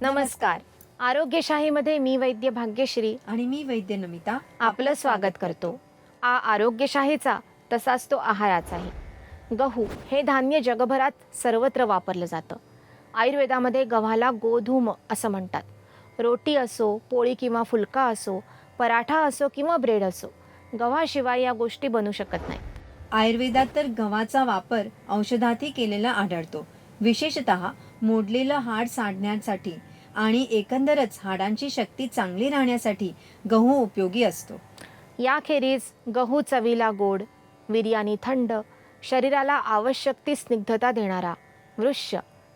नमस्कार. आरोग्यशाहीमध्ये मी वैद्य भाग्यश्री आणि मी वैद्य नमिता आपलं स्वागत करतो. आरोग्यशाहीचा तसाच तो आहाराचाही. गहू हे धान्य जगभरात सर्वत्र वापरलं जातं. आयुर्वेदामध्ये गव्हाला गोधूम असं म्हणतात. रोटी असो, पोळी किंवा फुलका असो, पराठा असो किंवा ब्रेड असो, गव्हाशिवाय या गोष्टी बनू शकत नाहीत. आयुर्वेदात तर गव्हाचा वापर औषधातही केलेला आढळतो. विशेषतः मोडलेलं हाड साधण्यासाठी आणि एकंदरच हाडांची शक्ती चांगली राहण्यासाठी गहू उपयोगी असतो. याखेरीज गहू चवीला गोड, वीर्यानी थंड, शरीराला आवश्यक ती स्निग्धता देणारा, वृक्ष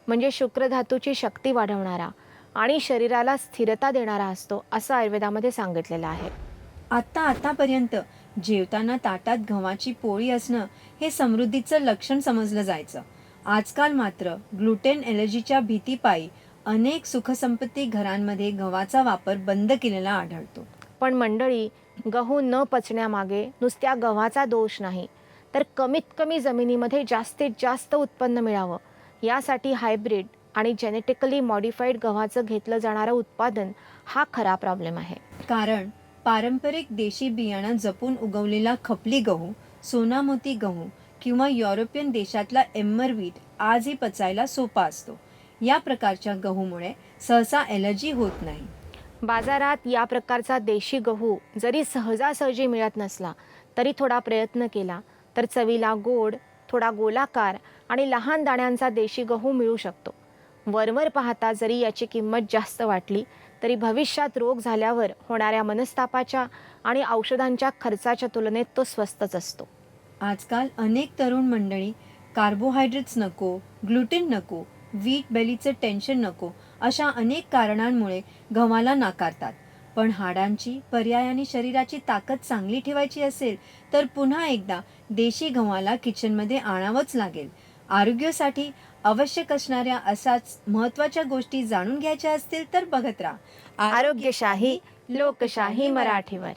म्हणजे शुक्रधातूची शक्ती वाढवणारा आणि शरीराला स्थिरता देणारा असतो असं आयुर्वेदामध्ये सांगितलेलं आहे. आतापर्यंत जेवताना ताटात गव्हाची पोळी असणं हे समृद्धीचं लक्षण समजलं जायचं. आजकाल मात्र ग्लुटेन ॲलर्जीच्या भीतीपायी अनेक सुखसंपत्ती घरांमध्ये गव्हाचा वापर बंद केलेला आढळतो. पण मंडळी, गहू न पचण्यामागे नुसत्या गव्हाचा दोष नाही, तर कमीत कमी जमिनीमध्ये जास्तीत जास्त उत्पन्न मिळावं यासाठी हायब्रिड आणि जेनेटिकली मॉडिफाईड गव्हाचं घेतलं जाणारं उत्पादन हा खरा प्रॉब्लेम आहे. कारण पारंपरिक देशी बियाणं जपून उगवलेला खपली गहू, सोनामोती गहू किंवा युरोपियन देशातला एम्मर व्हीट आजही पचायला सोपा असतो. या प्रकारच्या गहूमुळे सहसा ॲलर्जी होत नाही. बाजारात या प्रकारचा देशी गहू जरी सहजासहजी मिळत नसला तरी थोडा प्रयत्न केला तर चवीला गोड, थोडा गोलाकार आणि लहान दाण्यांचा देशी गहू मिळू शकतो. वरवर पाहता जरी याची किंमत जास्त वाटली तरी भविष्यात रोग झाल्यावर होणाऱ्या मनस्तापाच्या आणि औषधांच्या खर्चाच्या तुलनेत तो स्वस्तच असतो. आजकाल अनेक तरुण मंडळी कार्बोहायड्रेट्स नको, ग्लुटेन नको, वीट बेलीचं टेन्शन नको अशा अनेक कारणांमुळे गव्हाला नाकारतात. पण हाडांची, पर्यायाने शरीराची ताकद चांगली ठेवायची असेल तर पुन्हा एकदा देशी गव्हाला किचनमध्ये आणावंच लागेल. आरोग्यासाठी आवश्यक असणाऱ्या असाच महत्त्वाच्या गोष्टी जाणून घ्यायच्या असतील तर बघत राहा आरोग्यशाही लोकशाही मराठीवर.